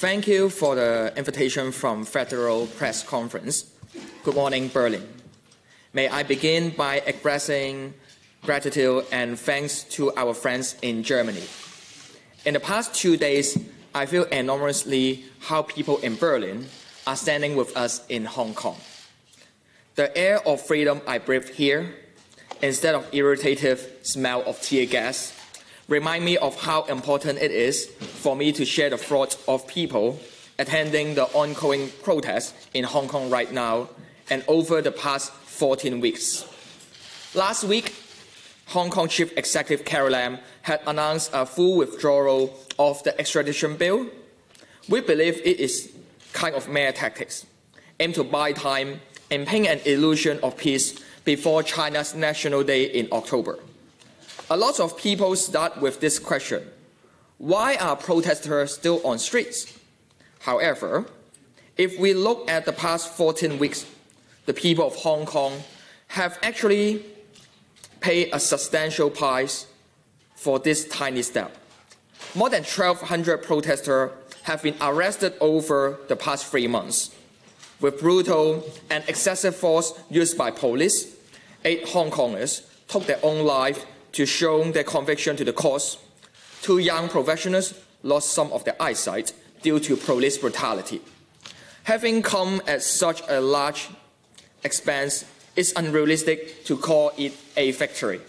Thank you for the invitation from Federal Press Conference. Good morning, Berlin. May I begin by expressing gratitude and thanks to our friends in Germany. In the past 2 days, I feel enormously how people in Berlin are standing with us in Hong Kong. The air of freedom I breathe here, instead of irritative smell of tear gas, remind me of how important it is for me to share the thoughts of people attending the ongoing protests in Hong Kong right now and over the past 14 weeks. Last week, Hong Kong Chief Executive Carrie Lam had announced a full withdrawal of the extradition bill. We believe it is kind of mere tactics, aimed to buy time and paint an illusion of peace before China's National Day in October. A lot of people start with this question: why are protesters still on streets? However, if we look at the past 14 weeks, the people of Hong Kong have actually paid a substantial price for this tiny step. More than 1,200 protesters have been arrested over the past 3 months. With brutal and excessive force used by police, 8 Hong Kongers took their own life to show their conviction to the cause. 2 young professionals lost some of their eyesight due to police brutality. Having come at such a large expense, it's unrealistic to call it a victory.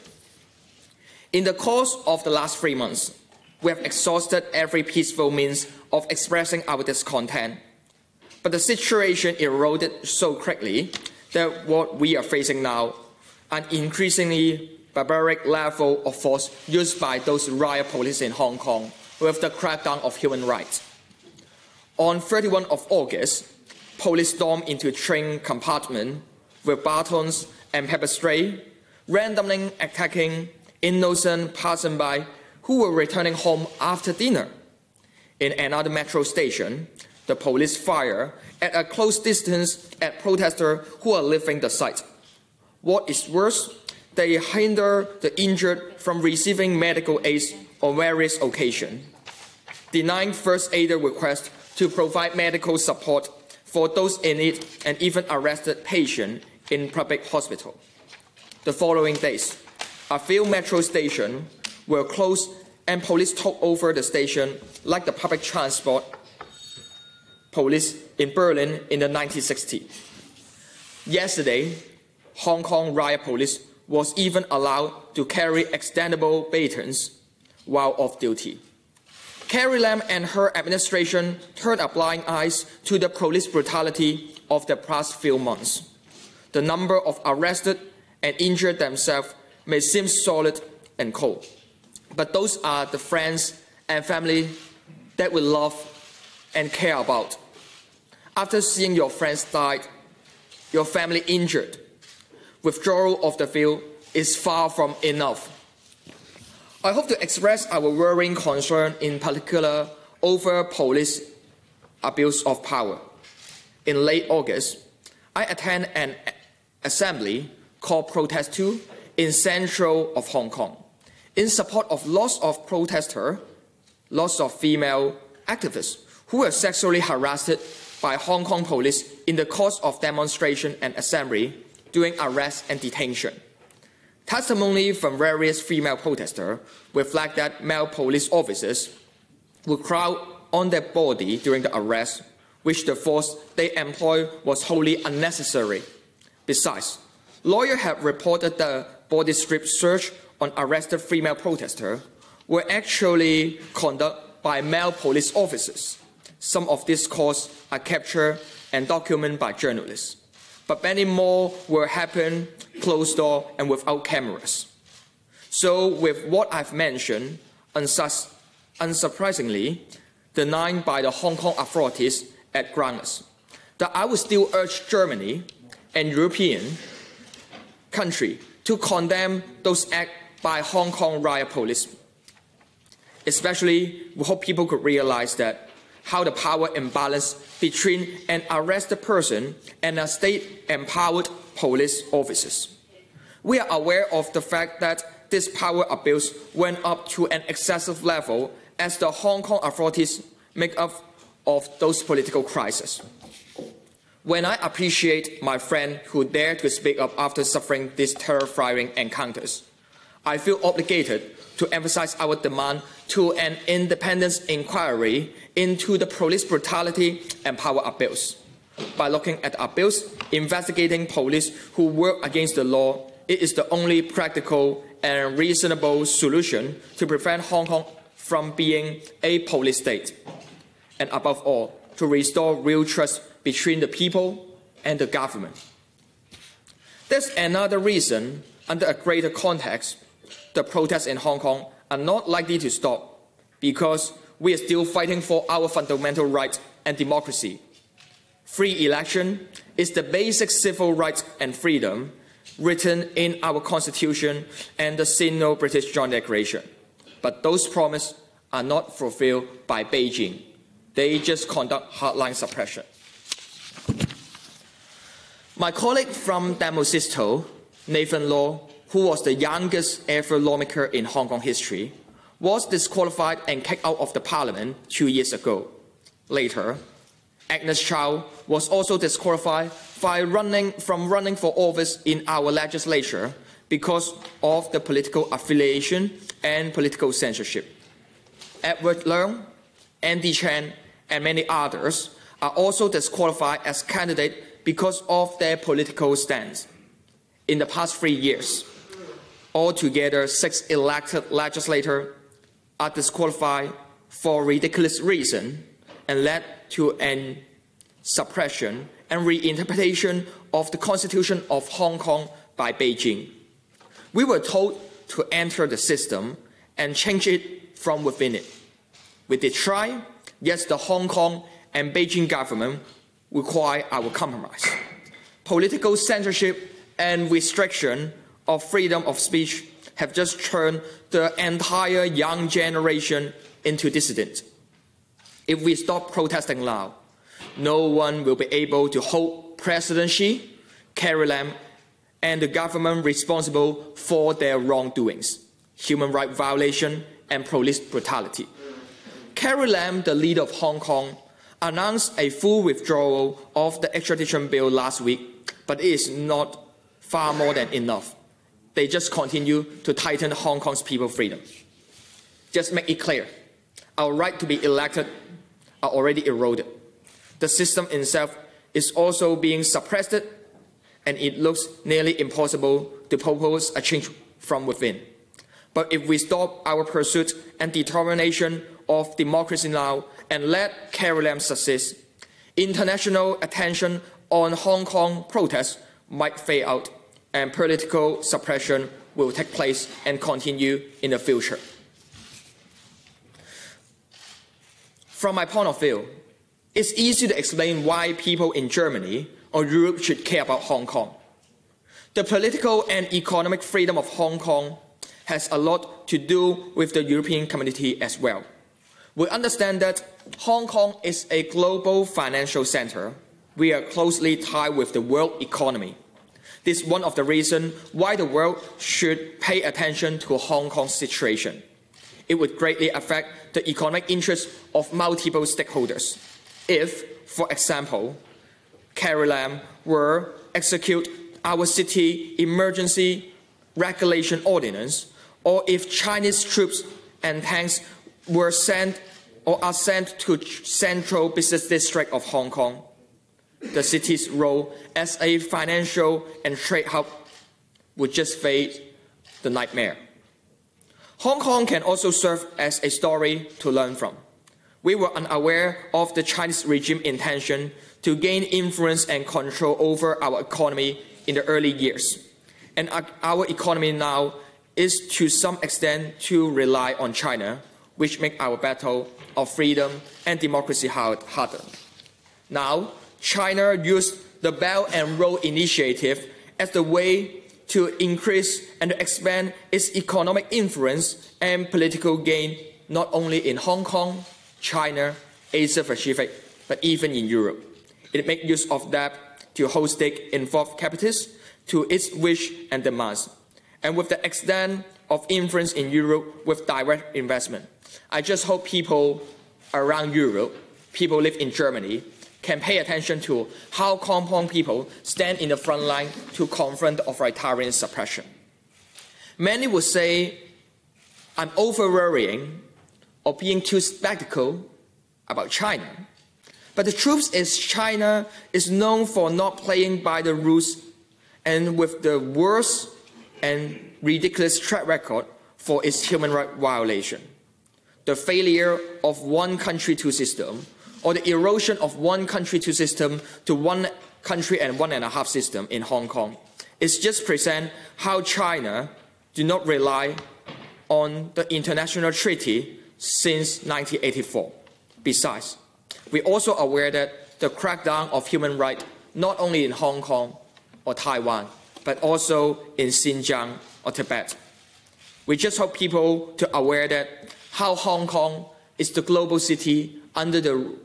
In the course of the last 3 months, we have exhausted every peaceful means of expressing our discontent. But the situation eroded so quickly that what we are facing now, an increasingly barbaric level of force used by those riot police in Hong Kong with the crackdown of human rights. On 31 of August, police stormed into a train compartment with batons and pepper spray, randomly attacking innocent passersby who were returning home after dinner. In another metro station, the police fired at a close distance at protesters who are leaving the site. What is worse, they hinder the injured from receiving medical aid on various occasions, denying first aider requests to provide medical support for those in need and even arrested patients in public hospital. The following days, a few metro stations were closed and police took over the station like the public transport police in Berlin in the 1960s. Yesterday, Hong Kong riot police was even allowed to carry extendable batons while off duty. Carrie Lam and her administration turned a blind eye to the police brutality of the past few months. The number of arrested and injured themselves may seem solid and cold, but those are the friends and family that we love and care about. After seeing your friends die, your family injured, withdrawal of the field is far from enough. I hope to express our worrying concern in particular over police abuse of power. In late August, I attended an assembly called Protest 2 in central of Hong Kong in support of lots of protesters, lots of female activists who were sexually harassed by Hong Kong police in the course of demonstration and assembly during arrest and detention. Testimony from various female protesters reflect that male police officers would crowd on their body during the arrest, which the force they employed was wholly unnecessary. Besides, lawyers have reported the body strip search on arrested female protesters were actually conducted by male police officers. Some of these calls are captured and documented by journalists, but many more will happen closed door and without cameras. So with what I've mentioned, unsurprisingly, denied by the Hong Kong authorities at grounds, that I would still urge Germany and European countries to condemn those acts by Hong Kong riot police. Especially, we hope people could realize that how the power imbalance between an arrested person and a state-empowered police officers. We are aware of the fact that this power abuse went up to an excessive level as the Hong Kong authorities make up of those political crises. When I appreciate my friend who dared to speak up after suffering these terrifying encounters, I feel obligated to emphasize our demand to an independent inquiry into the police brutality and power abuse. By looking at abuse, investigating police who work against the law, it is the only practical and reasonable solution to prevent Hong Kong from being a police state, and above all, to restore real trust between the people and the government. There's another reason, under a greater context, the protests in Hong Kong are not likely to stop, because we are still fighting for our fundamental rights and democracy. Free election is the basic civil right and freedom written in our Constitution and the Sino-British Joint Declaration. But those promises are not fulfilled by Beijing. They just conduct hardline suppression. My colleague from Demosisto, Nathan Law, who was the youngest ever lawmaker in Hong Kong history, was disqualified and kicked out of the parliament 2 years ago. Later, Agnes Chow was also disqualified from running for office in our legislature because of the political affiliation and political censorship. Edward Leung, Andy Chan, and many others are also disqualified as candidates because of their political stance. In the past 3 years, altogether 6 elected legislators are disqualified for ridiculous reasons and led to an suppression and reinterpretation of the Constitution of Hong Kong by Beijing. We were told to enter the system and change it from within it. We did try, yet the Hong Kong and Beijing government require our compromise. Political censorship and restriction of freedom of speech have just turned the entire young generation into dissidents. If we stop protesting now, no one will be able to hold President Xi, Carrie Lam, and the government responsible for their wrongdoings, human rights violation, and police brutality. Carrie Lam, the leader of Hong Kong, announced a full withdrawal of the extradition bill last week, but it is not far more than enough. They just continue to tighten Hong Kong's people's freedom. Just make it clear, our right to be elected are already eroded. The system itself is also being suppressed, and it looks nearly impossible to propose a change from within. But if we stop our pursuit and determination of democracy now and let Carrie Lam succeed, international attention on Hong Kong protests might fade out, and political suppression will take place and continue in the future. From my point of view, it's easy to explain why people in Germany or Europe should care about Hong Kong. The political and economic freedom of Hong Kong has a lot to do with the European community as well. We understand that Hong Kong is a global financial center. We are closely tied with the world economy. This is one of the reasons why the world should pay attention to Hong Kong's situation. It would greatly affect the economic interests of multiple stakeholders. If, for example, Carrie Lam were execute our city emergency regulation ordinance, or if Chinese troops and tanks were sent or are sent to central business district of Hong Kong, the city's role as a financial and trade hub would just fade the nightmare. Hong Kong can also serve as a story to learn from. We were unaware of the Chinese regime intention to gain influence and control over our economy in the early years. And our economy now is to some extent to rely on China, which makes our battle of freedom and democracy harder. Now, China used the Belt and Road Initiative as the way to increase and expand its economic influence and political gain not only in Hong Kong, China, Asia Pacific, but even in Europe. It makes use of that to hold stake in foreign capitals to its wish and demands. And with the extent of influence in Europe with direct investment, I just hope people around Europe people live in Germany can pay attention to how Hong Kong people stand in the front line to confront authoritarian suppression. Many would say I'm over-worrying or being too skeptical about China. But the truth is China is known for not playing by the rules and with the worst and ridiculous track record for its human rights violation. The failure of one country, two system, or the erosion of one country, two system to one country and one and a half system in Hong Kong is just present how China do not rely on the international treaty since 1984. Besides, we're also aware that the crackdown of human rights not only in Hong Kong or Taiwan, but also in Xinjiang or Tibet. We just hope people to aware that how Hong Kong is the global city under the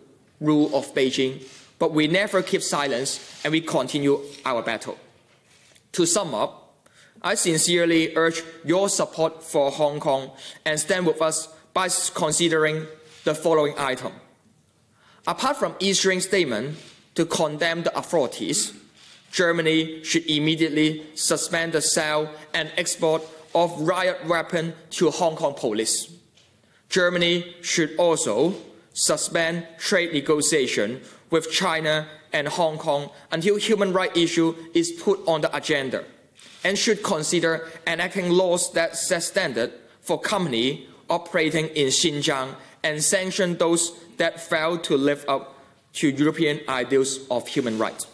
rule of Beijing, but we never keep silence and we continue our battle. To sum up, I sincerely urge your support for Hong Kong and stand with us by considering the following item. Apart from issuing statement to condemn the authorities, Germany should immediately suspend the sale and export of riot weapons to Hong Kong police. Germany should also suspend trade negotiation with China and Hong Kong until human rights issue is put on the agenda, and should consider enacting laws that set standards for companies operating in Xinjiang and sanction those that fail to live up to European ideals of human rights.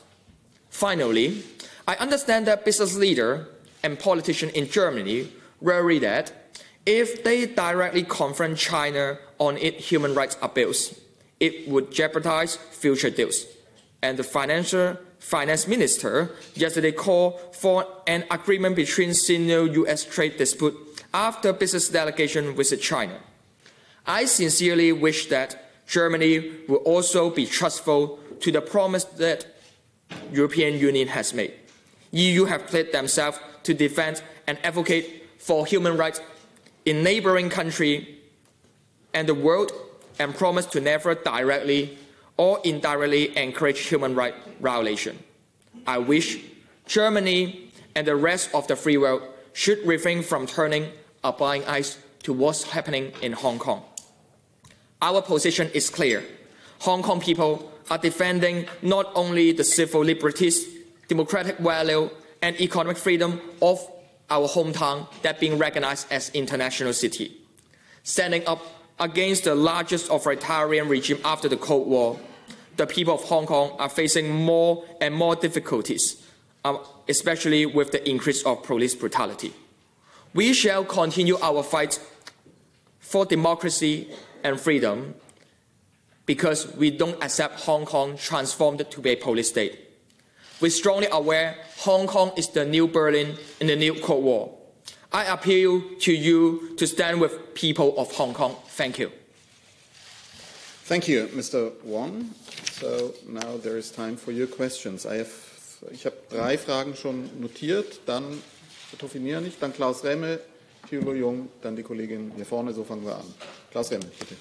Finally, I understand that business leaders and politicians in Germany worry that if they directly confront China on its human rights abuse, it would jeopardize future deals. And the finance minister yesterday called for an agreement between Sino-US trade dispute after business delegation visit China. I sincerely wish that Germany will also be trustful to the promise that European Union has made. EU have pledged themselves to defend and advocate for human rights in neighboring countries and the world, and promise to never directly or indirectly encourage human rights violation. I wish Germany and the rest of the free world should refrain from turning a blind eye to what's happening in Hong Kong. Our position is clear. Hong Kong people are defending not only the civil liberties, democratic value, and economic freedom of our hometown that being recognized as international city. Standing up against the largest authoritarian regime after the Cold War, the people of Hong Kong are facing more and more difficulties, especially with the increase of police brutality. We shall continue our fight for democracy and freedom because we don't accept Hong Kong transformed to be a police state. We're strongly aware Hong Kong is the new Berlin in the new Cold War. I appeal to you to stand with people of Hong Kong. Thank you. Thank you, Mr. Wong. So now there is time for your questions. Ich habe 3 Fragen schon notiert, dann Tofinier nicht, dann Klaus Remme, Thilo Jung, dann die Kollegin hier vorne, so fangen wir an. Klaus Remme, bitte.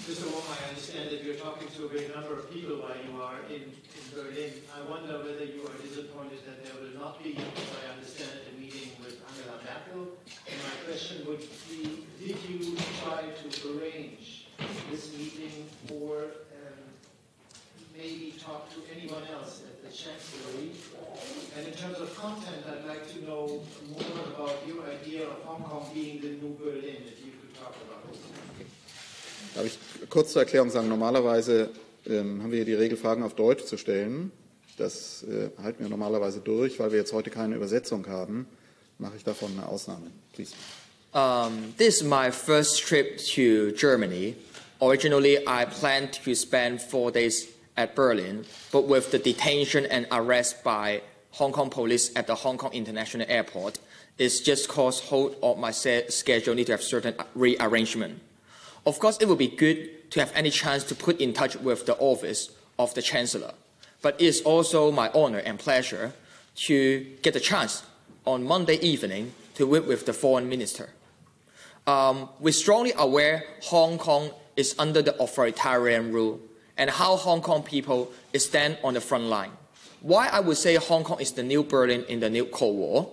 Mr. Wong, I understand that you're talking to a great number of people while you are in Berlin. I wonder whether you are disappointed that there will not be, as I understand it, a meeting with Angela Merkel. And my question would be, did you try to arrange this meeting or maybe talk to anyone else at the Chancellery? And in terms of content, I'd like to know more about your idea of Hong Kong being the new Berlin, if you could talk about it. Darf ich kurz zur Erklärung sagen, normalerweise haben wir hier die Regel, Fragen auf Deutsch zu stellen. Das halten wir normalerweise durch, weil wir jetzt heute keine Übersetzung haben, mache ich davon eine Ausnahme. Please. This is my first trip to Germany. Originally, I planned to spend 4 days at Berlin, but with the detention and arrest by Hong Kong police at the Hong Kong International Airport, it's just caused whole of my schedule need to have certain rearrangement. Of course, it would be good to have any chance to put in touch with the office of the Chancellor, but it's also my honor and pleasure to get the chance on Monday evening to work with the Foreign Minister. we're strongly aware Hong Kong is under the authoritarian rule and how Hong Kong people stand on the front line. Why I would say Hong Kong is the new Berlin in the new Cold War,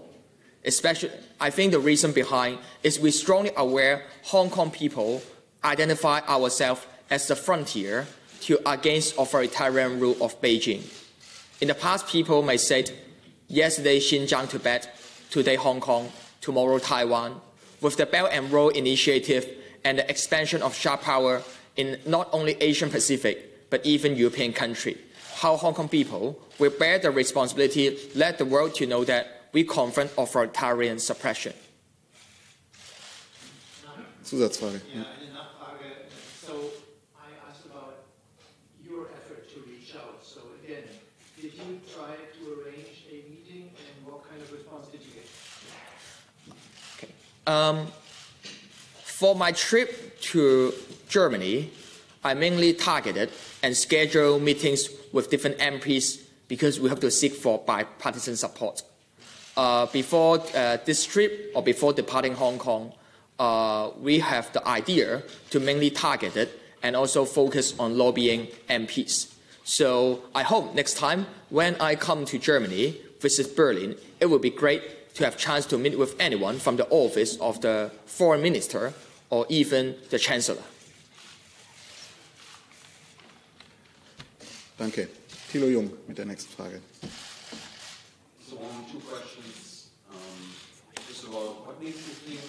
especially, I think the reason behind is we're strongly aware Hong Kong people identify ourselves as the frontier against authoritarian rule of Beijing. In the past, people may say, yesterday Xinjiang, Tibet, today Hong Kong, tomorrow Taiwan. With the Belt and Road Initiative and the expansion of sharp power in not only Asian Pacific, but even European countries, how Hong Kong people will bear the responsibility, let the world to know that we confront authoritarian suppression. Zusatzfrage. Yeah, eine Nachfrage. So I asked about your effort to reach out. So again, did you try to arrange a meeting, and what kind of response did you get? Okay. For my trip to Germany, I mainly targeted and scheduled meetings with different MPs because we have to seek for bipartisan support. Before this trip or before departing Hong Kong, we have the idea to mainly target it and also focus on lobbying MPs. So I hope next time when I come to Germany, visit Berlin, it would be great to have a chance to meet with anyone from the office of the foreign minister or even the chancellor. Danke. Thilo Jung mit der nächsten Frage. So, two questions. First of all, what makes you think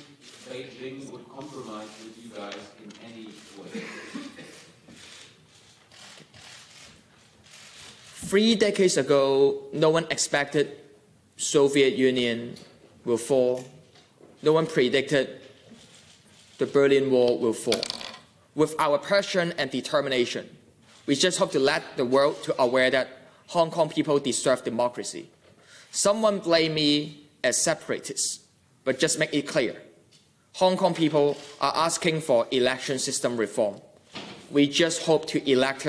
Beijing would compromise with you guys in any way? 3 decades ago, no one expected Soviet Union will fall. No one predicted the Berlin Wall will fall. With our passion and determination, we just hope to let the world to aware that Hong Kong people deserve democracy. Someone blame me as separatist, but just make it clear. Hong Kong people are asking for election system reform. We just hope to elect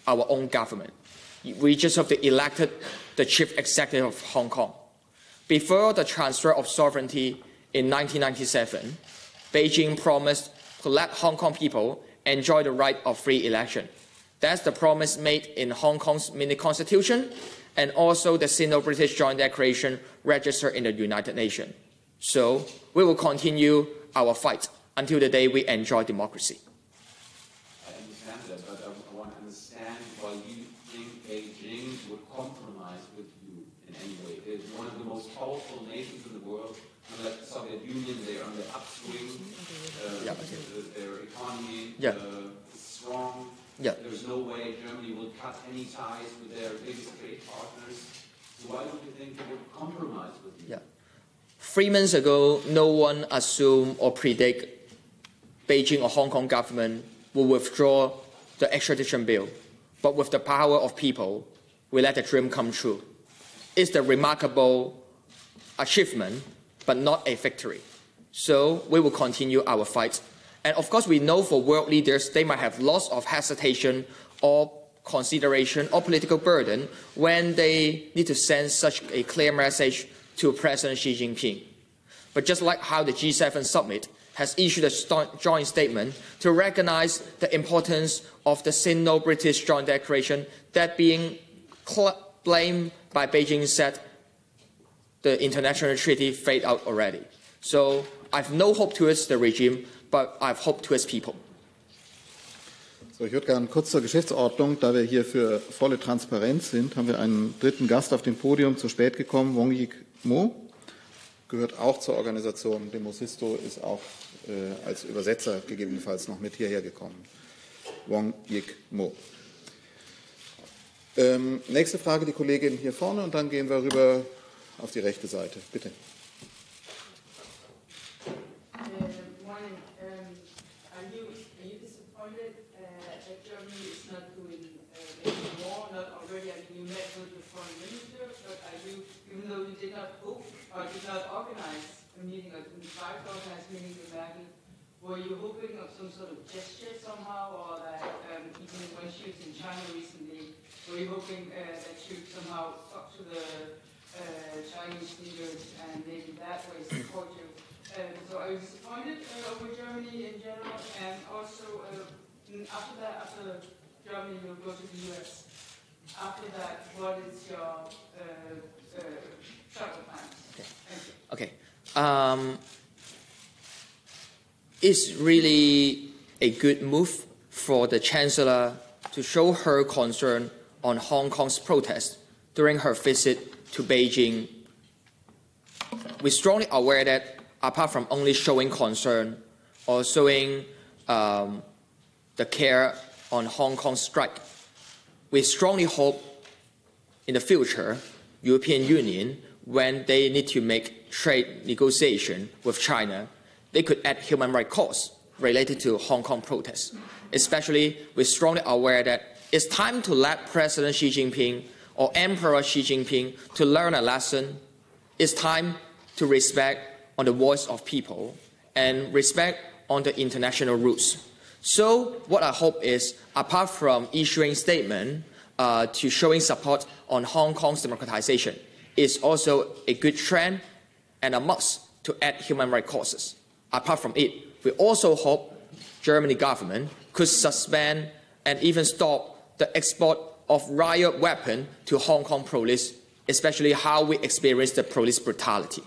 our own government. We just hope to elect the chief executive of Hong Kong. Before the transfer of sovereignty in 1997, Beijing promised to let Hong Kong people enjoy the right of free election. That's the promise made in Hong Kong's mini-constitution and also the Sino-British Joint Declaration registered in the United Nations. So we will continue our fight until the day we enjoy democracy. I understand that, but I want to understand why you think Beijing would compromise with you in any way. It's one of the most powerful nations in the world. Unlike the Soviet Union, they're on the upswing. Their economy is strong. Yeah. There's no way Germany will cut any ties with their biggest trade partners. So why would you think they would compromise with you? Yeah. 3 months ago, no one assumed or predict Beijing or Hong Kong government will withdraw the extradition bill. But with the power of people, we let the dream come true. It's the remarkable achievement, but not a victory. So we will continue our fight. And of course, we know for world leaders, they might have lots of hesitation or consideration or political burden when they need to send such a clear message to President Xi Jinping. But just like how the G7 summit has issued a joint statement to recognize the importance of the Sino-British Joint Declaration, that being blamed by Beijing said the international treaty fade out already. So I have no hope towards the regime, but I have hope towards people. So, ich würde gerne kurz zur Geschäftsordnung, da wir hier für volle Transparenz sind, haben wir einen dritten Gast auf dem Podium, zu spät gekommen, Wong Yik Mo, gehört auch zur Organisation Demosisto, ist auch als Übersetzer gegebenenfalls noch mit hierher gekommen. Wong Yik Mo. Nächste Frage, die Kollegin hier vorne, und dann gehen wir rüber auf die rechte Seite. Bitte. Were you hoping of some sort of gesture somehow, or that even when she was in China recently, were you hoping that she would somehow talk to the Chinese leaders and maybe that way support you? So I was disappointed over Germany in general, and also after that, after Germany will go to the US. After that, what is your travel plans? Okay. It's really a good move for the Chancellor to show her concern on Hong Kong's protest during her visit to Beijing. We're strongly aware that apart from only showing concern or showing the care on Hong Kong's strike, we strongly hope in the future, European Union, when they need to make trade negotiation with China, they could add human rights costs related to Hong Kong protests. Especially, we're strongly aware that it's time to let President Xi Jinping or Emperor Xi Jinping to learn a lesson. It's time to respect on the voice of people and respect on the international rules. So what I hope is, apart from issuing statement to showing support on Hong Kong's democratization, is also a good trend and a must to add human rights causes. Apart from it, we also hope Germany government could suspend and even stop the export of riot weapons to Hong Kong police, especially how we experience the police brutality.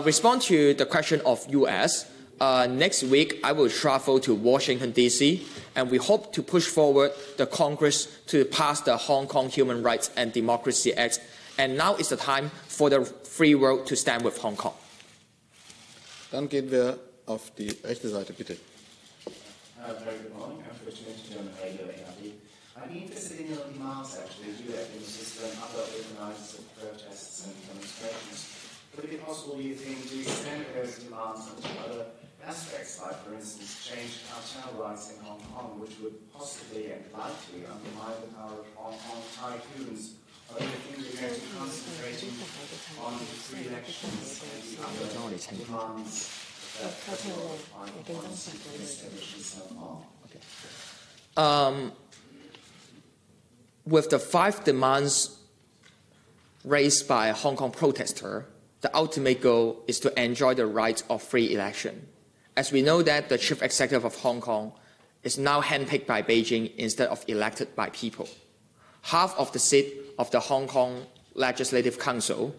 Respond to the question of US. Next week, I will travel to Washington, D.C., and we hope to push forward the Congress to pass the Hong Kong Human Rights and Democracy Act. And now is the time for the free world to stand with Hong Kong. Dann gehen wir auf die rechte Seite, bitte. Very good morning. I'm Christian German Radio ARD. I'd be interested in your demands, actually, you activists and other organisers of protests and demonstrations. Would it be possible, you think, to extend those demands into other aspects, like, for instance, change cartel rights in Hong Kong, which would possibly and likely undermine the power of Hong Kong tycoons? Or do you think we're going to be concentrating on the free elections and the other demands that federal policy establishes so far? With the 5 demands raised by Hong Kong protesters, the ultimate goal is to enjoy the right of free election. As we know that the chief executive of Hong Kong is now handpicked by Beijing instead of elected by people. Half of the seat of the Hong Kong Legislative Council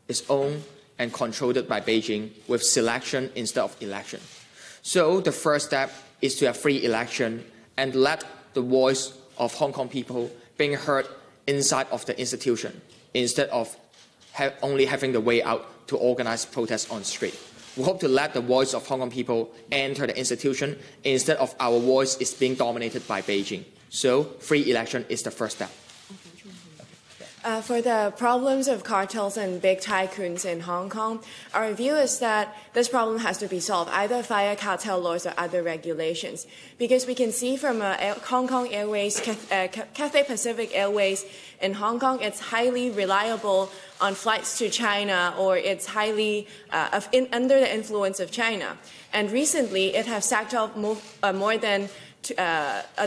is owned and controlled by Beijing with selection instead of election. So the first step is to have free election and let the voice of Hong Kong people being heard inside of the institution instead of only having the way out to organize protests on the street. We hope to let the voice of Hong Kong people enter the institution instead of our voice is being dominated by Beijing. So free election is the first step. For the problems of cartels and big tycoons in Hong Kong, our view is that this problem has to be solved either via cartel laws or other regulations. Because we can see from Hong Kong Airways, Cathay Pacific Airways in Hong Kong, it's highly reliable on flights to China, or it's highly under the influence of China. And recently, it has sacked off more than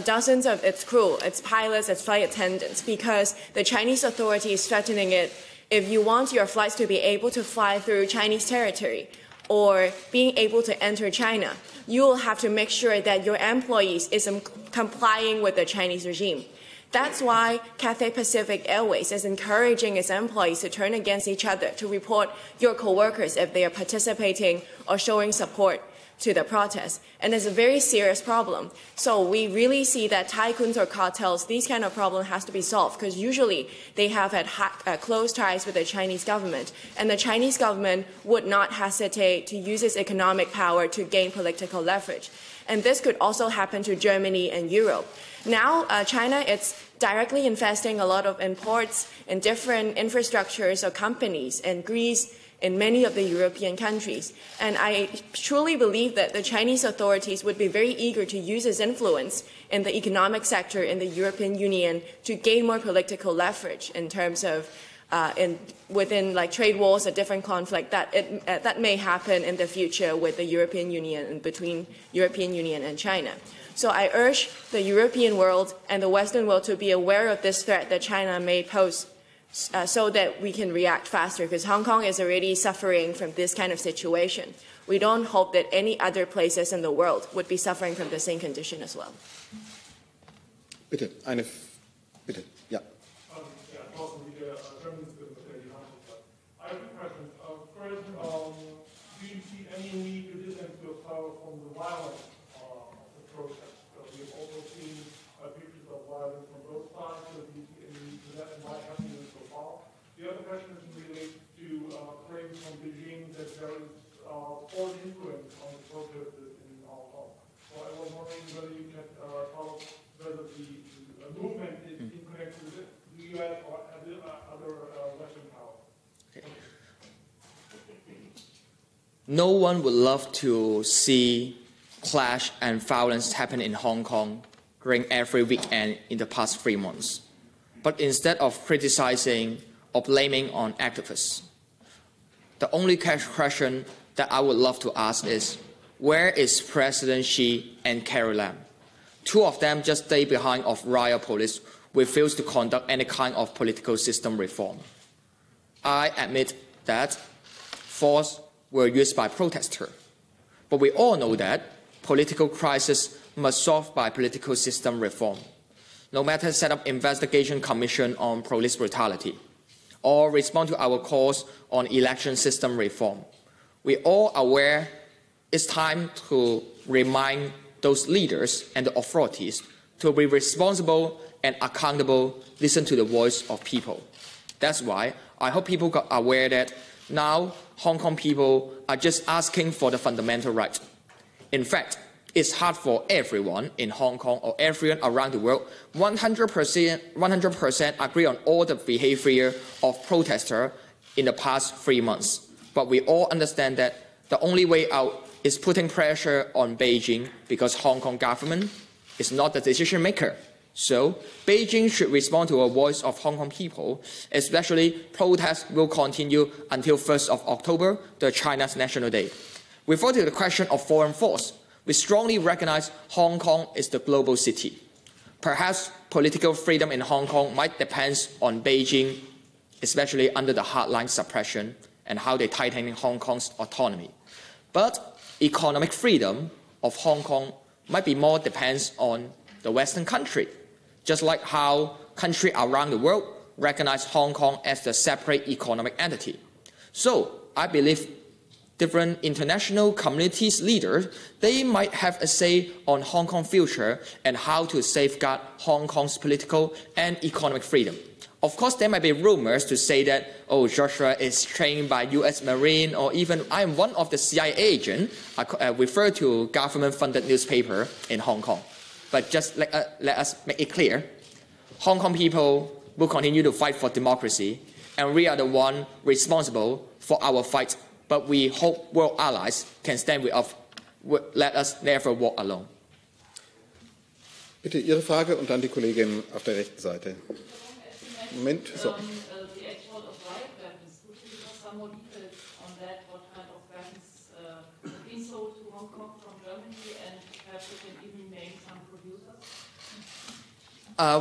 dozens of its crew, its pilots, its flight attendants, because the Chinese authority is threatening it. If you want your flights to be able to fly through Chinese territory or being able to enter China, you will have to make sure that your employees is complying with the Chinese regime. That's why Cathay Pacific Airways is encouraging its employees to turn against each other, to report your co-workers if they are participating or showing support to the protest. And it's a very serious problem. So we really see that tycoons or cartels, these kind of problems has to be solved, because usually they have had close ties with the Chinese government. And the Chinese government would not hesitate to use its economic power to gain political leverage. And this could also happen to Germany and Europe. Now, China, it's directly investing a lot of imports in different infrastructures or companies in Greece, in many of the European countries. And I truly believe that the Chinese authorities would be very eager to use its influence in the economic sector in the European Union to gain more political leverage in terms of within like trade wars or different conflict that may happen in the future with the European Union and between European Union and China. So I urge the European world and the Western world to be aware of this threat that China may pose so that we can react faster, because Hong Kong is already suffering from this kind of situation. We don't hope that any other places in the world would be suffering from the same condition as well. Bitte, bitte, ja. I have two questions. First, do you see any need to distance yourself from the violence of the protest? We have also seen pictures of violence from both sides. So do you see any need to that, and why haven't you so far? The other question is related to claims from Beijing that there is foreign influence on the protesters in Hong Kong. So I was wondering whether you can tell us whether the movement is in connection with the U.S. or other Western powers. No one would love to see clash and violence happen in Hong Kong during every weekend in the past 3 months. But instead of criticizing or blaming on activists, the only question that I would love to ask is, where is President Xi and Carrie Lam? Two of them just stay behind of riot police, refuse to conduct any kind of political system reform. I admit that force were used by protesters, but we all know that political crisis must solve by political system reform. No matter set up investigation commission on police brutality or respond to our calls on election system reform, we all aware it's time to remind those leaders and the authorities to be responsible and accountable, listen to the voice of people. That's why I hope people got aware that now Hong Kong people are just asking for the fundamental right. In fact, it's hard for everyone in Hong Kong or everyone around the world 100% agree on all the behavior of protesters in the past 3 months. But we all understand that the only way out is putting pressure on Beijing, because Hong Kong government is not the decision maker. So Beijing should respond to a voice of Hong Kong people, especially protests will continue until 1st of October, the China's National Day. Refer to the question of foreign force. We strongly recognize Hong Kong is the global city. Perhaps political freedom in Hong Kong might depend on Beijing, especially under the hardline suppression and how they tighten Hong Kong's autonomy. But economic freedom of Hong Kong might be more depends on the Western country, just like how countries around the world recognize Hong Kong as the separate economic entity. So I believe different international communities leaders, they might have a say on Hong Kong's future and how to safeguard Hong Kong's political and economic freedom. Of course, there might be rumors to say that, oh, Joshua is trained by U.S. Marine, or even I am one of the CIA agents. I refer to government-funded newspaper in Hong Kong. But just let us make it clear, Hong Kong people will continue to fight for democracy, and we are the one responsible for our fight. But we hope world allies can stand with us. Let us never walk alone. Bitte Ihre Frage und dann die Kollegin auf der rechten Seite. Moment. So. The export of riot weapons, could you give us some more details on that? What kind of weapons have been sold to Hong Kong from Germany, and perhaps you can even name some producers?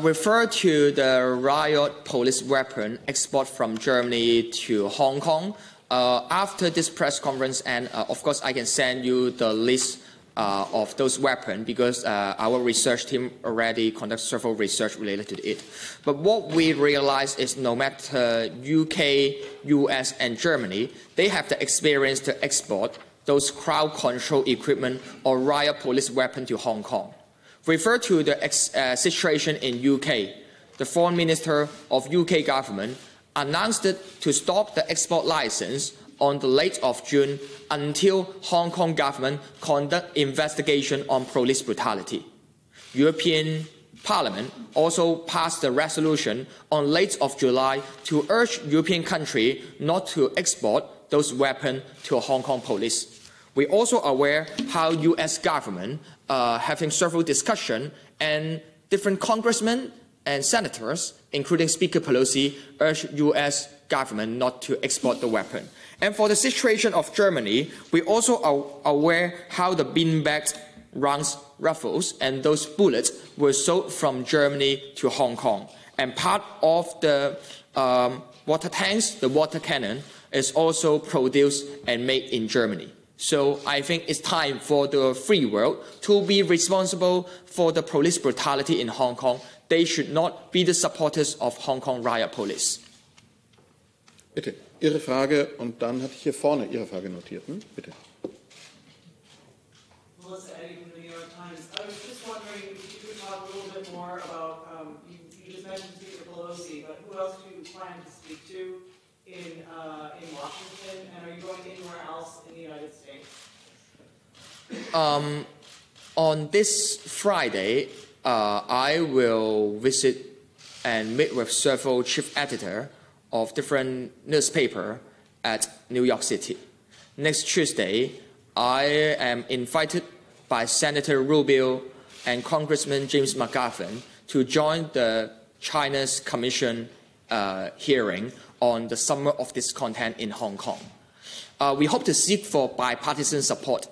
Refer to the riot police weapon export from Germany to Hong Kong. After this press conference, and of course I can send you the list of those weapons, because our research team already conducted several research related to it. But what we realize is no matter UK, US and Germany, they have the experience to export those crowd control equipment or riot police weapons to Hong Kong. Refer to the situation in UK. The Foreign Minister of UK government announced to stop the export license on the late of June until Hong Kong government conduct investigation on police brutality. European Parliament also passed a resolution on late of July to urge European countries not to export those weapons to Hong Kong police. We're also aware how US government having several discussions, and different congressmen and senators, including Speaker Pelosi, urged US government not to export the weapon. And for the situation of Germany, we also are aware how the beanbag rounds rifles and those bullets were sold from Germany to Hong Kong. And part of the water tanks, the water cannon, is also produced and made in Germany. So I think it's time for the free world to be responsible for the police brutality in Hong Kong. They should not be the supporters of Hong Kong riot police. Bitte, Ihre Frage, und dann hatte ich hier vorne Ihre Frage notiert. Bitte. Melissa Eddy from the New York Times. I was just wondering if you could talk a little bit more about, you just mentioned Speaker Pelosi, but who else do you plan to speak to in Washington, and are you going anywhere else in the United States? On this Friday, I will visit and meet with several chief editors of different newspapers at New York City. Next Tuesday, I am invited by Senator Rubio and Congressman James McGovern to join the China's Commission hearing on the summer of discontent in Hong Kong. We hope to seek for bipartisan support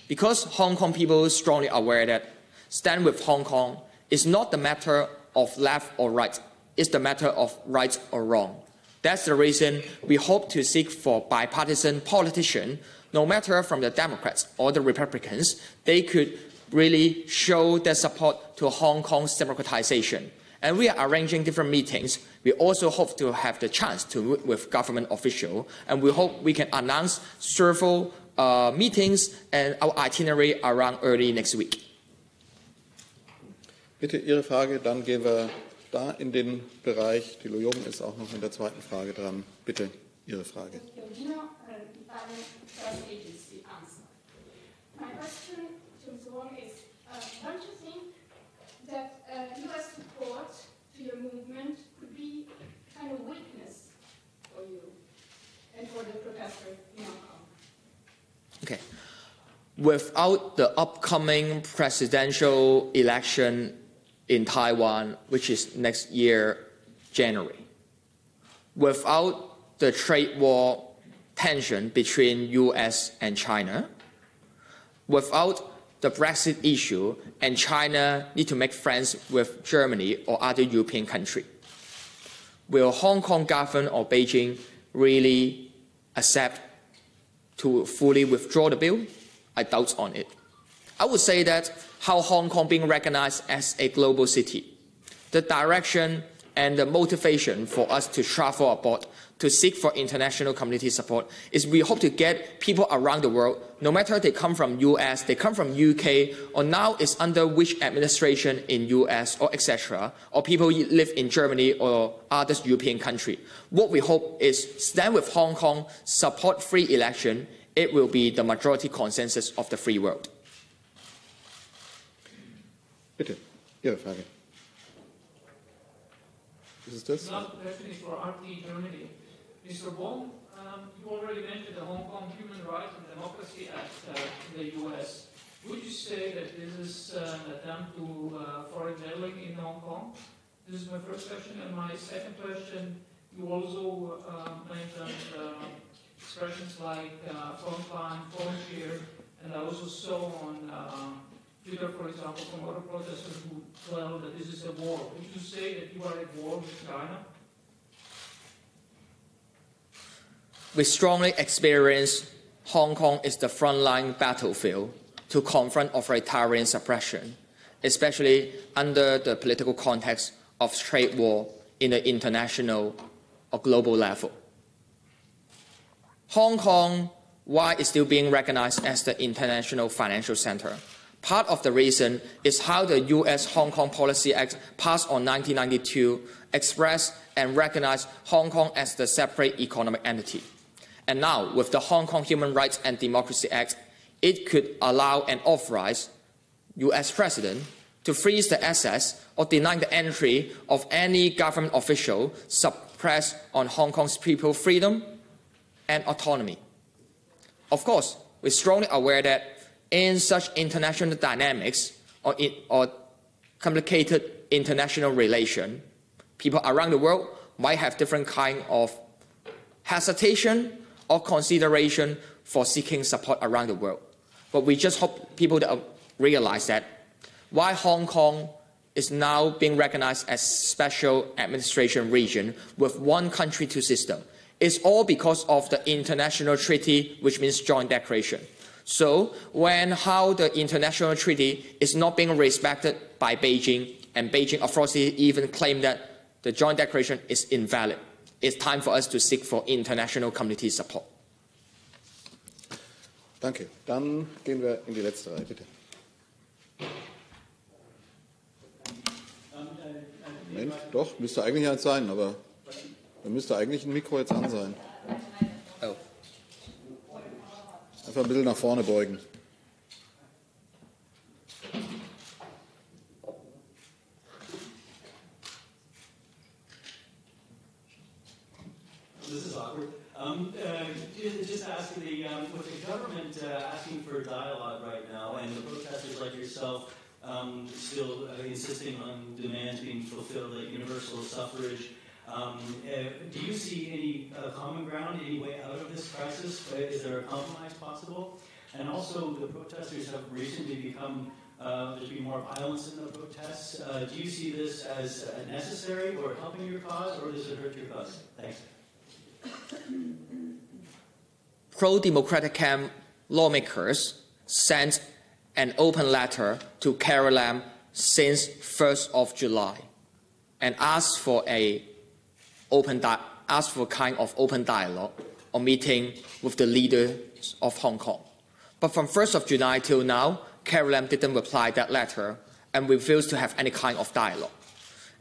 because Hong Kong people are strongly aware that stand with Hong Kong is not the matter of left or right, it's the matter of right or wrong. That's the reason we hope to seek for bipartisan politicians, no matter from the Democrats or the Republicans. They could really show their support to Hong Kong's democratization. And we are arranging different meetings. We also hope to have the chance to meet with government officials, and we hope we can announce several meetings and our itinerary around early next week. Bitte Ihre Frage, dann gehen wir da in den Bereich. Die Loyoben ist auch noch in der zweiten Frage dran. Bitte Ihre Frage. My question to Mr. Wong is, don't you think that U.S. support to your movement could be kind of weakness for you and for the protesters in Hong Kong? Okay. Without the upcoming presidential election in Taiwan, which is next year, January, without the trade war tension between U.S. and China, without the Brexit issue and China need to make friends with Germany or other European countries, will Hong Kong government or Beijing really accept to fully withdraw the bill? I doubt on it. I would say that how Hong Kong being recognized as a global city, the direction and the motivation for us to travel abroad to seek for international community support is we hope to get people around the world, no matter they come from US, they come from UK, or now it's under which administration in US or etc., or people live in Germany or other European country. What we hope is stand with Hong Kong, support free election. It will be the majority consensus of the free world. Bitte, Ihre Frage. Is this? The last question is for RT Germany. Mr. Wong, you already mentioned the Hong Kong Human Rights and Democracy Act in the U.S. Would you say that this is an attempt to foreign meddling in Hong Kong? This is my first question. And my second question, you also mentioned expressions like frontline, phone share, and I also saw on Twitter, for example, from other protesters who tell that this is a war. Would you say that you are at war with China? We strongly experience Hong Kong is the frontline battlefield to confront authoritarian suppression, especially under the political context of trade war in the international or global level. Hong Kong, why is still being recognized as the international financial center? Part of the reason is how the U.S.-Hong Kong Policy Act passed on 1992 expressed and recognized Hong Kong as the separate economic entity. And now, with the Hong Kong Human Rights and Democracy Act, it could allow and authorize U.S. President to freeze the access or deny the entry of any government official suppressed on Hong Kong's people's freedom and autonomy. Of course, we're strongly aware that in such international dynamics or complicated international relation, people around the world might have different kind of hesitation or consideration for seeking support around the world. But we just hope people to realize that why Hong Kong is now being recognized as special administration region with one country, two system. It's all because of the international treaty, which means joint declaration. So how the international treaty is not being respected by Beijing, and Beijing authorities even claim that the joint declaration is invalid, it's time for us to seek for international community support. Danke. Dann gehen wir in die letzte Reihe, bitte. Moment, doch, müsste eigentlich eins sein, aber da müsste eigentlich ein Mikro jetzt an sein. Oh. Einfach ein bisschen nach vorne beugen. This is awkward. Just asking with the government asking for dialogue right now, and the protesters like yourself still insisting on demands being fulfilled, like universal suffrage. Do you see any common ground, any way out of this crisis? Is there a compromise possible? And also, the protesters have recently become, there's been more violence in the protests. Do you see this as necessary or helping your cause, or does it hurt your cause? Thanks. Pro-democratic camp lawmakers sent an open letter to KRLM since 1st of July and asked for a kind of open dialogue or meeting with the leaders of Hong Kong. But from 1st of July till now, KRLM didn't reply that letter and refused to have any kind of dialogue.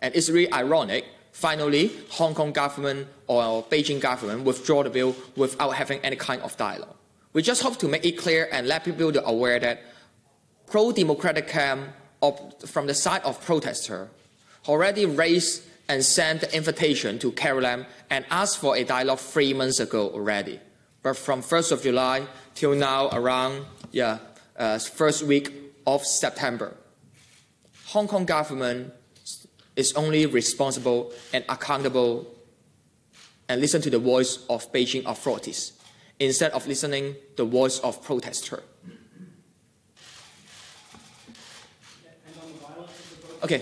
And it's really ironic. Finally, Hong Kong government or Beijing government withdraw the bill without having any kind of dialogue. We just hope to make it clear and let people be aware that pro-democratic camp from the side of protesters already raised and sent the invitation to KRLM and asked for a dialogue 3 months ago already. But from 1st of July till now, around first week of September, Hong Kong government is only responsible and accountable and listen to the voice of Beijing authorities instead of listening to the voice of protesters. Okay.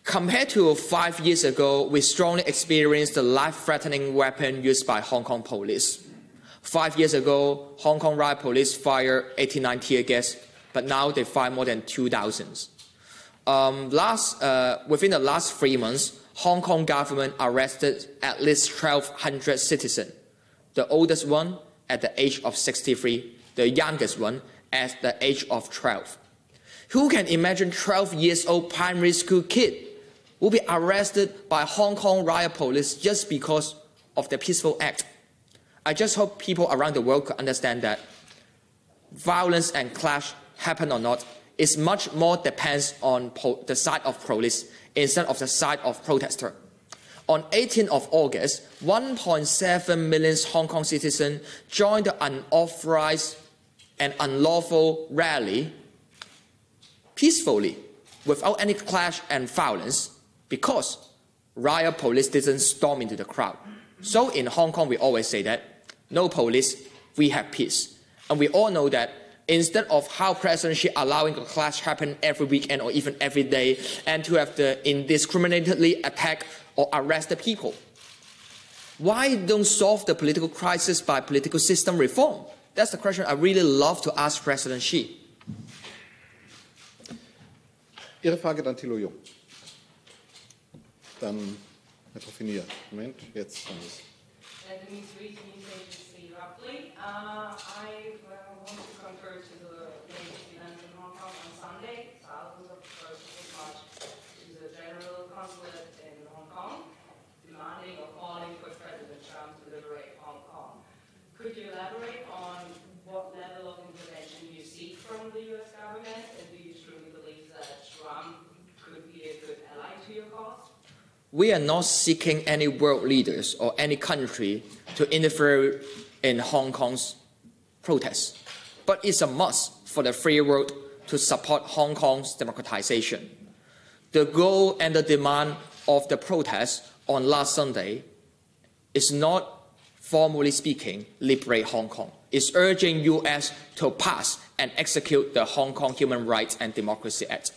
Compared to 5 years ago, we strongly experienced the life-threatening weapon used by Hong Kong police. 5 years ago, Hong Kong riot police fired 89 tear gas, but now they fire more than 2,000. Within the last 3 months, Hong Kong government arrested at least 1,200 citizens. The oldest one at the age of 63, the youngest one at the age of 12. Who can imagine 12-year-old primary school kid will be arrested by Hong Kong riot police just because of the peaceful act? I just hope people around the world could understand that violence and clash, happen or not, is much more depends on the side of police instead of the side of protester. On 18th of August, 1.7 million Hong Kong citizens joined the unauthorized and unlawful rally peacefully, without any clash and violence, because riot police didn't storm into the crowd. So in Hong Kong, we always say that, no police, we have peace. And we all know that instead of how President Xi allowing a clash happen every weekend or even every day, and to have the indiscriminately attack or arrest the people, why don't solve the political crisis by political system reform? That's the question I really love to ask President Xi. Ihre Frage, dann Thilo Jung. Dann Herr Toffinier. Moment, jetzt haben wir es. I want to concur to the latest events in Hong Kong on Sunday. Thousands of persons marched to the General Consulate in Hong Kong, demanding or calling for President Trump to liberate Hong Kong. Could you elaborate on what level of intervention you seek from the U.S. government, and do you truly believe that Trump could be a good ally to your cause? We are not seeking any world leaders or any country to interfere in Hong Kong's protests, but it's a must for the free world to support Hong Kong's democratization. The goal and the demand of the protests on last Sunday is not formally speaking, liberate Hong Kong. It's urging U.S. to pass and execute the Hong Kong Human Rights and Democracy Act.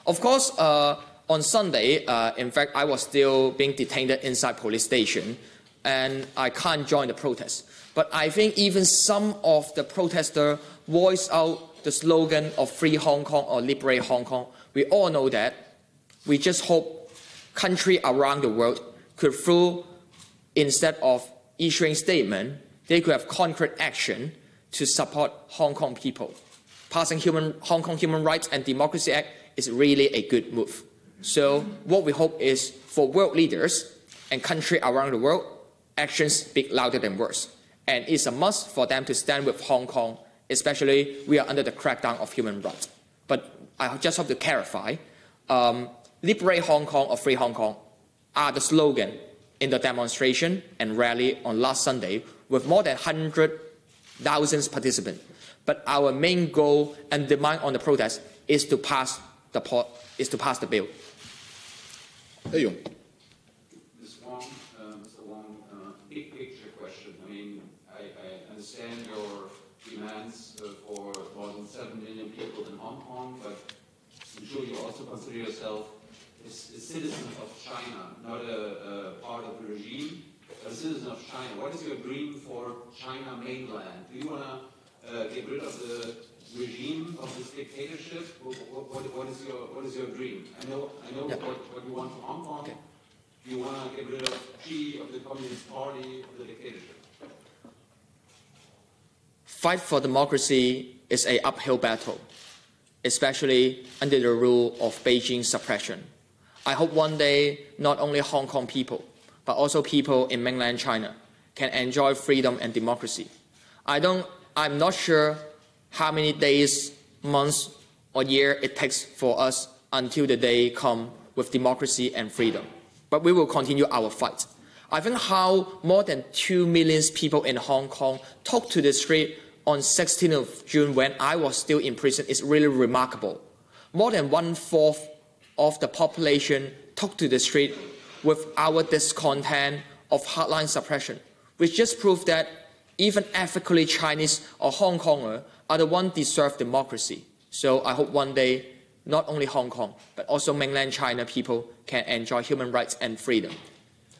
Of course, on Sunday, in fact, I was still being detained inside police station, and I can't join the protest. But I think even some of the protesters voiced out the slogan of Free Hong Kong or Liberate Hong Kong. We all know that. We just hope countries around the world could, through, instead of issuing statements, they could have concrete action to support Hong Kong people. Passing Hong Kong Human Rights and Democracy Act is really a good move. So what we hope is for world leaders and countries around the world, actions speak louder than words. And it's a must for them to stand with Hong Kong, especially we are under the crackdown of human rights. But I just hope to clarify, liberate Hong Kong or free Hong Kong are the slogan in the demonstration and rally on last Sunday with more than 100,000 participants. But our main goal and demand on the protest is to pass the bill. Herr Jung. Mr. Wong, big picture question. I mean, I understand your demands for more than 7 million people in Hong Kong, but I'm sure you also consider yourself a citizen of China, not a part of the regime, but a citizen of China. What is your dream for China mainland? Do you want to get rid of the regime of this dictatorship? What is your dream? I know yeah. what you want for Hong Kong. Okay. Do you want to get rid of Xi, of the Communist Party, of the dictatorship? Fight for democracy is an uphill battle, especially under the rule of Beijing suppression. I hope one day not only Hong Kong people, but also people in mainland China can enjoy freedom and democracy. I'm not sure how many days, months, or year it takes for us until the day come with democracy and freedom. But we will continue our fight. I think how more than 2 million people in Hong Kong took to the street on 16th of June when I was still in prison is really remarkable. More than 1/4 of the population took to the street with our discontent of hardline suppression, which just proves that even ethically Chinese or Hong Konger are the ones deserve democracy. So I hope one day, not only Hong Kong, but also mainland China people can enjoy human rights and freedom.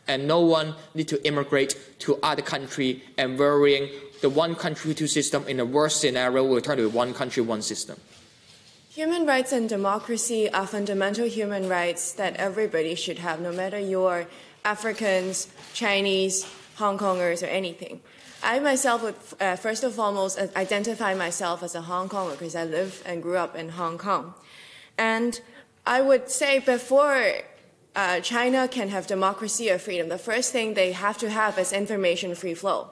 And no one need to immigrate to other country and worrying the one country, two system in the worst scenario will turn to one country, one system. Human rights and democracy are fundamental human rights that everybody should have, no matter you're Africans, Chinese, Hong Kongers, or anything. I myself would first and foremost identify myself as a Hong Konger because I live and grew up in Hong Kong. And I would say before China can have democracy or freedom, the first thing they have to have is information free flow.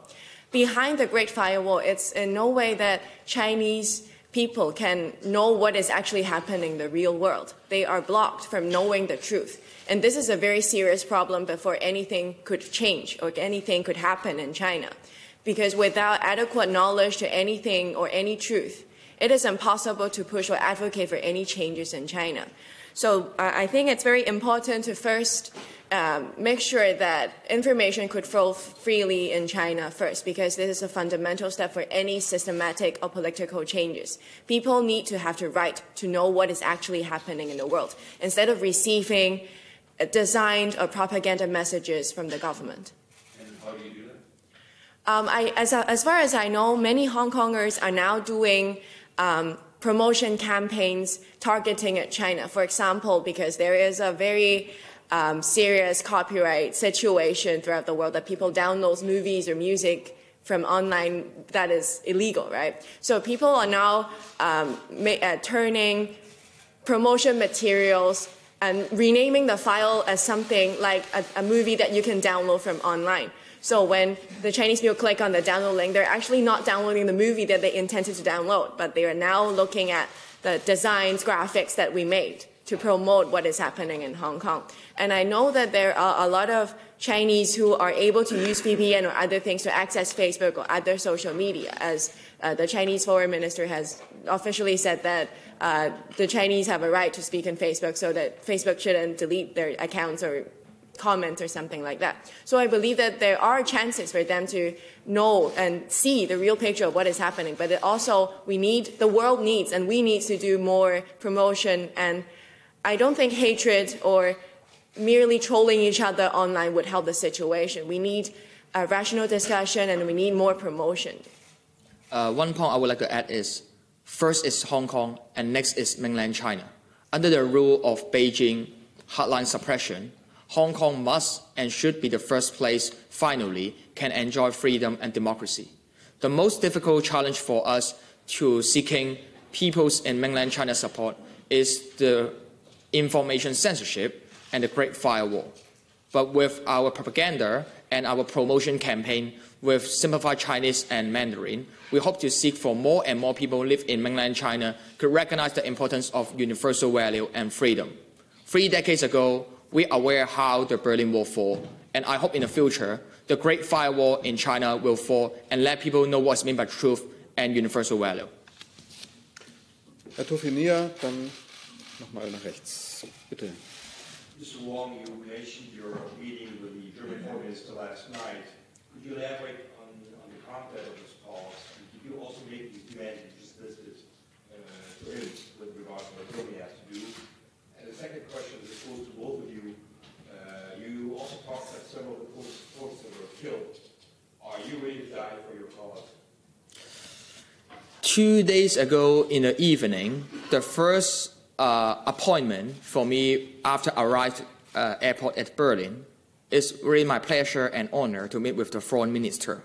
Behind the Great Firewall, it's in no way that Chinese people can know what is actually happening in the real world. They are blocked from knowing the truth. And this is a very serious problem before anything could change or anything could happen in China. Because without adequate knowledge to anything or any truth, it is impossible to push or advocate for any changes in China. So I think it's very important to first make sure that information could flow freely in China first, because this is a fundamental step for any systematic or political changes. People need to have the right to know what is actually happening in the world, instead of receiving designed or propaganda messages from the government. And how do you do that? As far as I know, many Hong Kongers are now doing promotion campaigns targeting at China. For example, because there is a very serious copyright situation throughout the world that people download movies or music from online that is illegal, right? So people are now turning promotion materials and renaming the file as something like a movie that you can download from online. So when the Chinese people click on the download link, they're actually not downloading the movie that they intended to download, but they are now looking at the designs, graphics that we made to promote what is happening in Hong Kong. And I know that there are a lot of Chinese who are able to use VPN or other things to access Facebook or other social media, as the Chinese foreign minister has officially said that the Chinese have a right to speak on Facebook, so that Facebook shouldn't delete their accounts or comment or something like that. So I believe that there are chances for them to know and see the real picture of what is happening. But it also, the world needs, and we need to do more promotion. And I don't think hatred or merely trolling each other online would help the situation. We need a rational discussion, and we need more promotion. One point I would like to add is, first is Hong Kong, and next is mainland China. Under the rule of Beijing hardline suppression, Hong Kong must and should be the first place, finally, can enjoy freedom and democracy. The most difficult challenge for us to seeking people's in mainland China support is the information censorship and the Great Firewall. But with our propaganda and our promotion campaign with simplified Chinese and Mandarin, we hope to seek for more and more people who live in mainland China to recognize the importance of universal value and freedom. 3 decades ago, we are aware how the Berlin Wall fall, and I hope in the future, the Great Firewall in China will fall and let people know what's meant by truth and universal value. Herr Tofinier, dann nochmal nach rechts. Bitte. Mr. Wong, you mentioned your meeting with the German Foreign Minister last night. Could you elaborate on the content of those talks? And could you also make the demand you just listed to him with regard to what Germany has to do? And the second question is posed to both of you. You also talked that several of the folks that were killed. Are you ready to die for your cause? 2 days ago in the evening, the first appointment for me after I arrived airport at Berlin, it's really my pleasure and honor to meet with the foreign minister.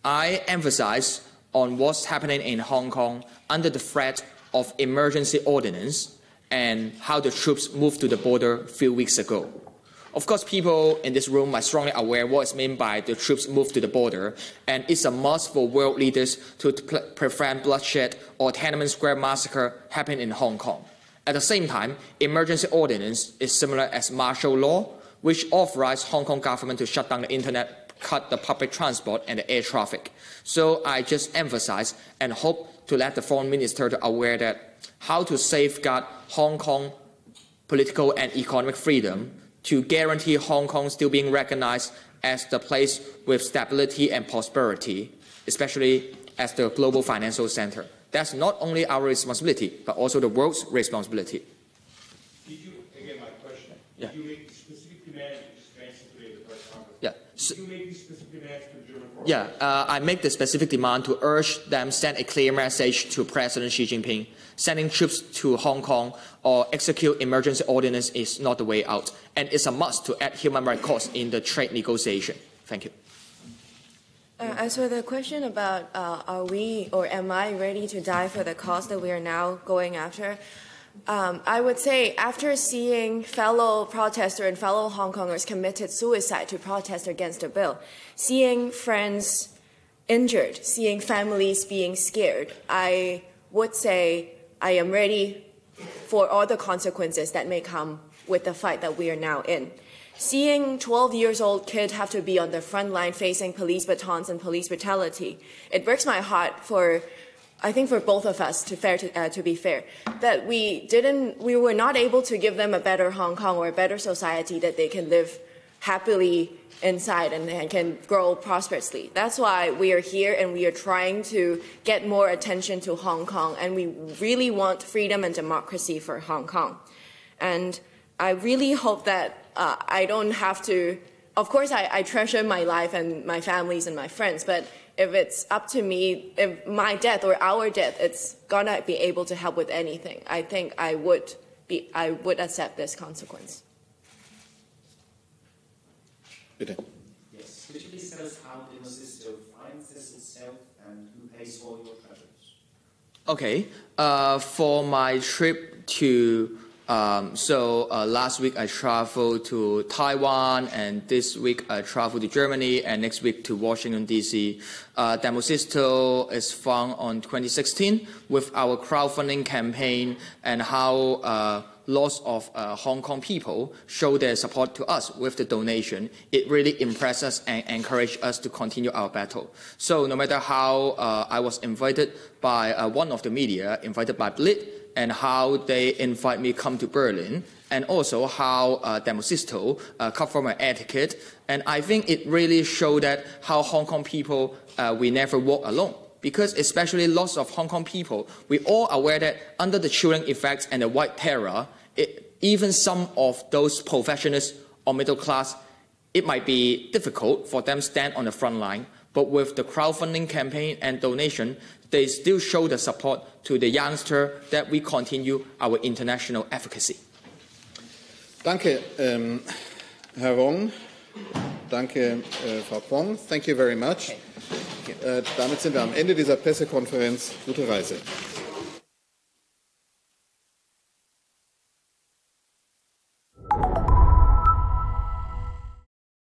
I emphasize on what's happening in Hong Kong under the threat of emergency ordinance and how the troops moved to the border a few weeks ago. Of course, people in this room are strongly aware what is meant by the troops move to the border, and it's a must for world leaders to prevent bloodshed or Tiananmen Square massacre happening in Hong Kong. At the same time, emergency ordinance is similar as martial law, which authorized Hong Kong government to shut down the internet, cut the public transport and the air traffic. So I just emphasize and hope to let the foreign minister to aware that how to safeguard Hong Kong political and economic freedom to guarantee Hong Kong still being recognized as the place with stability and prosperity, especially as the global financial center. That's not only our responsibility, but also the world's responsibility. Did you, again, my question, did you make the specific demands you just mentioned today at the press conference? Yeah. Did you make these specific demands to the German foreign minister? I make the specific demand to urge them send a clear message to President Xi Jinping. Sending troops to Hong Kong or execute emergency ordinance is not the way out, and it's a must to add human rights costs in the trade negotiation. Thank you. As for the question about are we or am I ready to die for the cause that we are now going after, I would say after seeing fellow protesters and fellow Hong Kongers committed suicide to protest against the bill, seeing friends injured, seeing families being scared, I would say I am ready for all the consequences that may come with the fight that we are now in. Seeing 12-year-old kids have to be on the front line facing police batons and police brutality, it breaks my heart I think for both of us, to be fair, that we were not able to give them a better Hong Kong or a better society that they can live happily inside and can grow prosperously. That's why we are here and we are trying to get more attention to Hong Kong, and we really want freedom and democracy for Hong Kong. And I really hope that I don't have to, of course I treasure my life and my families and my friends, but if it's up to me, if my death or our death, it's gonna be able to help with anything, I think I would accept this consequence. Bitte. Yes. Could you please tell us how the system finances itself and who pays for your travels? Okay. For my trip to last week I traveled to Taiwan, and this week I traveled to Germany, and next week to Washington, D.C. Demosisto is found on 2016 with our crowdfunding campaign and how lots of Hong Kong people show their support to us with the donation. It really impressed us and encouraged us to continue our battle. So no matter how I was invited by one of the media, invited by Blit, and how they invite me come to Berlin, and also how Demosisto government etiquette. And I think it really showed that how Hong Kong people, we never walk alone. Because especially lots of Hong Kong people, we all aware that under the chilling effects and the white terror, even some of those professionals or middle class, it might be difficult for them to stand on the front line. But with the crowdfunding campaign and donation, they still show the support to the youngster that we continue our international advocacy. Danke, Herr Wong. Danke, Frau Pong. Thank you very much. Damit sind wir am Ende dieser Pressekonferenz. Gute Reise.